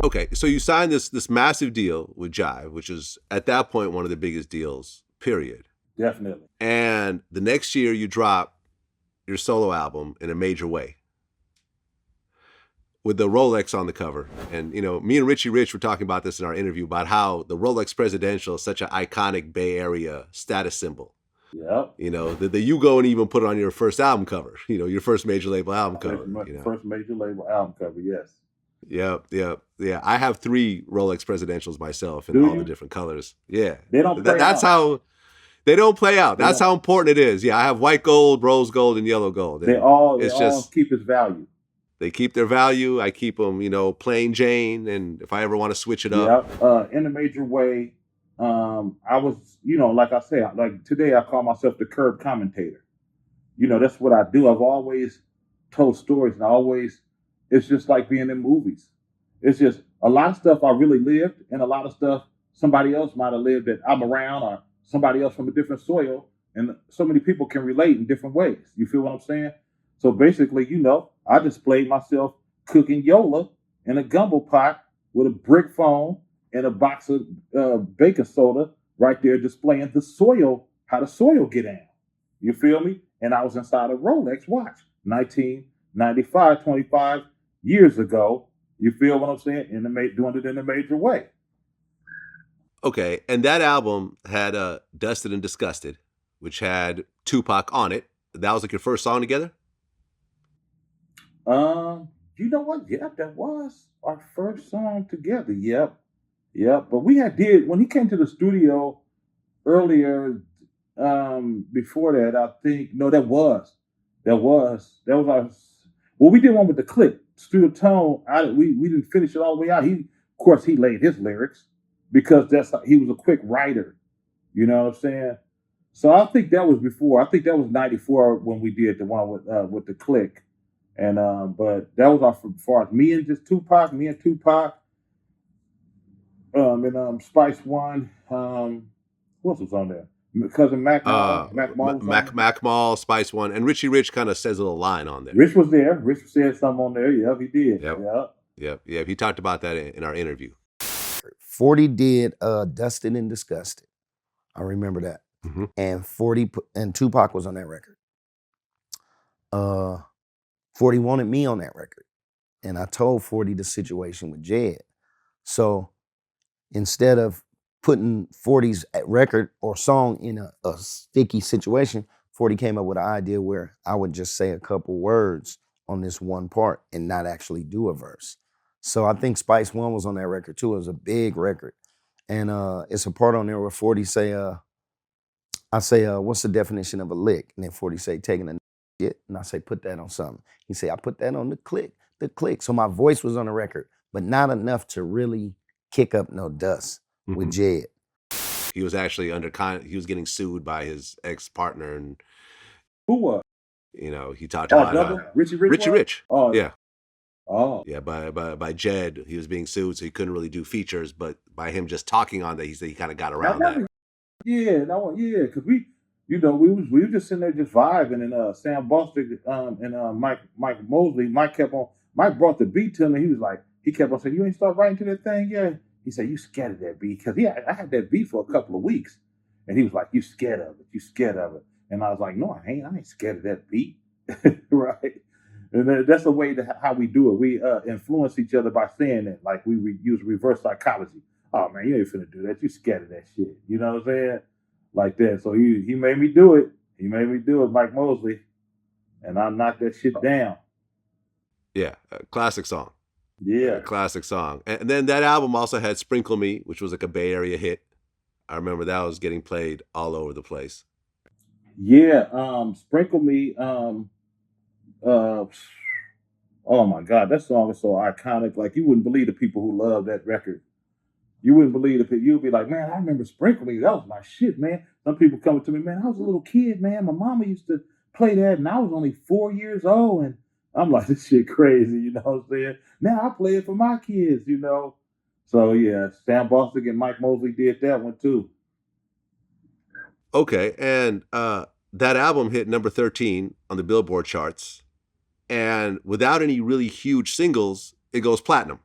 Okay, so you signed this massive deal with Jive, which is at that point one of the biggest deals, period. Definitely. And the next year you drop your solo album in a major way with the Rolex on the cover. And, me and Richie Rich were talking about this in our interview about how the Rolex Presidential is such an iconic Bay Area status symbol. Yep. That you go and even put it on your first album cover, your first major label album cover. First major label album cover, yes. Yep. I have 3 Rolex Presidentials myself in all the different colors. Yeah. They don't play That's out. how they don't play out. That's how important it is. Yeah, I have white gold, rose gold, and yellow gold. They all keep its value. They keep their value. I keep them, plain Jane. And if I ever want to switch it up. In a major way, I was, like I said, like today I call myself the curb commentator. That's what I do. I've always told stories, and it's just like being in movies. It's just a lot of stuff I really lived, and a lot of stuff somebody else might have lived that I'm around, or somebody else from a different soil. And so many people can relate in different ways. You feel what I'm saying? So basically, I displayed myself cooking Yola in a gumbo pot with a brick phone and a box of baking soda right there, displaying how the soil get down. You feel me? And I was inside a Rolex watch, 1995, 25 years ago. You feel what I'm saying? Doing it in a major way. Okay, and that album had Dusted and Disgusted, which had Tupac on it. That was like your first song together? You know what? Yeah, that was our first song together. Yep. But we when he came to the studio earlier, before that, I think, no, that was our, well, we did one with the Click, Studio Tone. We didn't finish it all the way out. Of course, he laid his lyrics because he was a quick writer. You know what I'm saying? So I think that was before. I think that was 94 when we did the one with the Click. And but that was our far as me and Tupac, and Spice One. Who else was on there? Cousin Mac Mall, Spice One, and Richie Rich kind of says a little line on there. Rich was there. Rich said something on there. Yep, he did. Yep. He talked about that in our interview. 40 did Dusted and Disgusted. I remember that. Mm-hmm. And Tupac was on that record. 40 wanted me on that record. And I told 40 the situation with Jed. So instead of putting 40's record or song in a sticky situation, 40 came up with an idea where I would just say a couple words on this one part and not actually do a verse. So I think Spice One was on that record too. It was a big record. And it's a part on there where 40 say, I say, what's the definition of a lick? And then 40 say, taking a shit. And I say, put that on something. He say, I put that on the click. So my voice was on the record, but not enough to really kick up no dust with Jed. He was actually he was getting sued by his ex-partner. And who was? He talked about Richie Rich. Oh, yeah. Oh, yeah. By Jed, he was being sued, so he couldn't really do features. But by him just talking on that, he said he kind of got around that. Yeah, because we were just sitting there just vibing, and Sam Bostic and Mike Mosley. Mike brought the beat to me. He kept on saying, "You ain't start writing to that thing yet." He said, "You scared of that beat?" Because I had that beat for a couple of weeks, and he was like, "You scared of it? You scared of it?" And I was like, "No, I ain't. I ain't scared of that beat." Right. And that's the way how we do it. We influence each other by saying that, like we use reverse psychology. Oh man, you ain't finna do that. You scared of that shit. You know what I'm saying? Like that. So he made me do it. He made me do it, Mike Mosley, and I knocked that shit down. Yeah, classic song. Yeah, classic song. And then that album also had "Sprinkle Me," which was like a Bay Area hit. I remember that was getting played all over the place. Yeah, "Sprinkle Me." Oh my God, that song is so iconic. Like you wouldn't believe the people who love that record. You wouldn't believe it. You'd be like, man, I remember Sprinkle Me. That was my shit, man. Some people coming to me, man, I was a little kid, man. My mama used to play that, and I was only 4 years old. And I'm like, this shit crazy, you know what I'm saying? Now I play it for my kids, So yeah, Sam Bostic and Mike Mosley did that one too. Okay, and that album hit number 13 on the Billboard charts. And without any really huge singles, it goes platinum.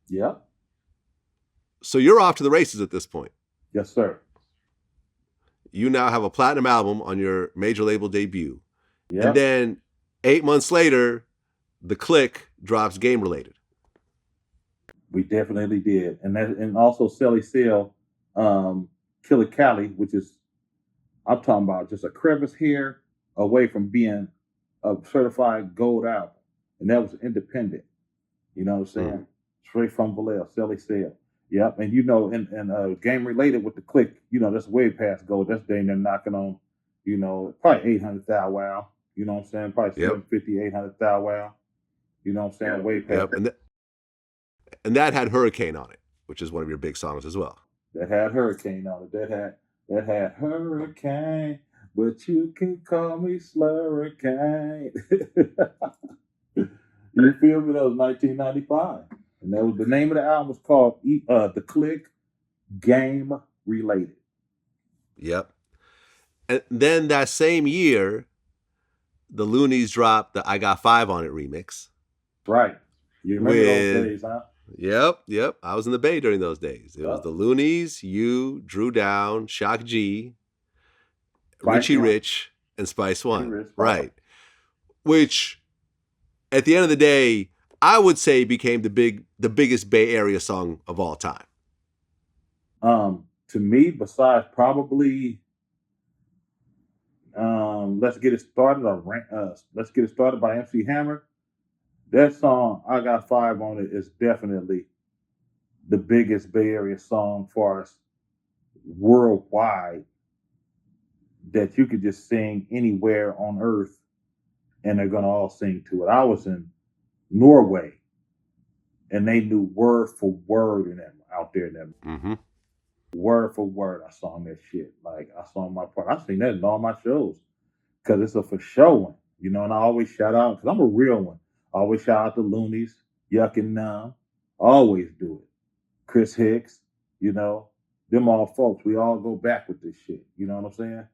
Yeah. So you're off to the races at this point. Yes, sir. You now have a platinum album on your major label debut. Yeah. And then 8 months later, The Click drops Game Related. We definitely did. And also Sally Sail, Killer Cali, which is, I'm talking about just a crevice here away from being a certified gold album. And that was independent. You know what I'm saying? Straight from Vallejo, Sally Sail. Yep. And and Game Related with The Click, that's way past gold. That's dang near knocking on, probably 800 thou wow. You know what I'm saying? Probably 750, 800 thou wow. You know what I'm saying? Way past. Yep. And that had Hurricane on it, which is one of your big songs as well. That had Hurricane on it. That had Hurricane, but you can call me Slurricane. You feel me? That was 1995. And that was the name of the album was called The Click, Game Related. Yep. And then that same year, the Luniz dropped the I Got 5 on It remix. Right. You remember those days, huh? Yep. I was in the Bay during those days. It was the Luniz, you, Drew Down, Shock G, Richie Rich, and Spice One. Right. Which, at the end of the day, I would say became the biggest Bay Area song of all time. To me, besides probably Let's Get It Started Let's Get It Started by MC Hammer, that song, I Got 5 on It, is definitely the biggest Bay Area song for us worldwide that you could just sing anywhere on earth and they're going to all sing to it. I was in Norway and they knew word for word in them out there. Word for word, I sung that shit. Like, I sung my part. I sing that in all my shows because it's a for show one, and I always shout out because I'm a real one. I always shout out to Luniz, Yuck and Numb. Always do it. Chris Hicks, them all folks. We all go back with this shit. You know what I'm saying?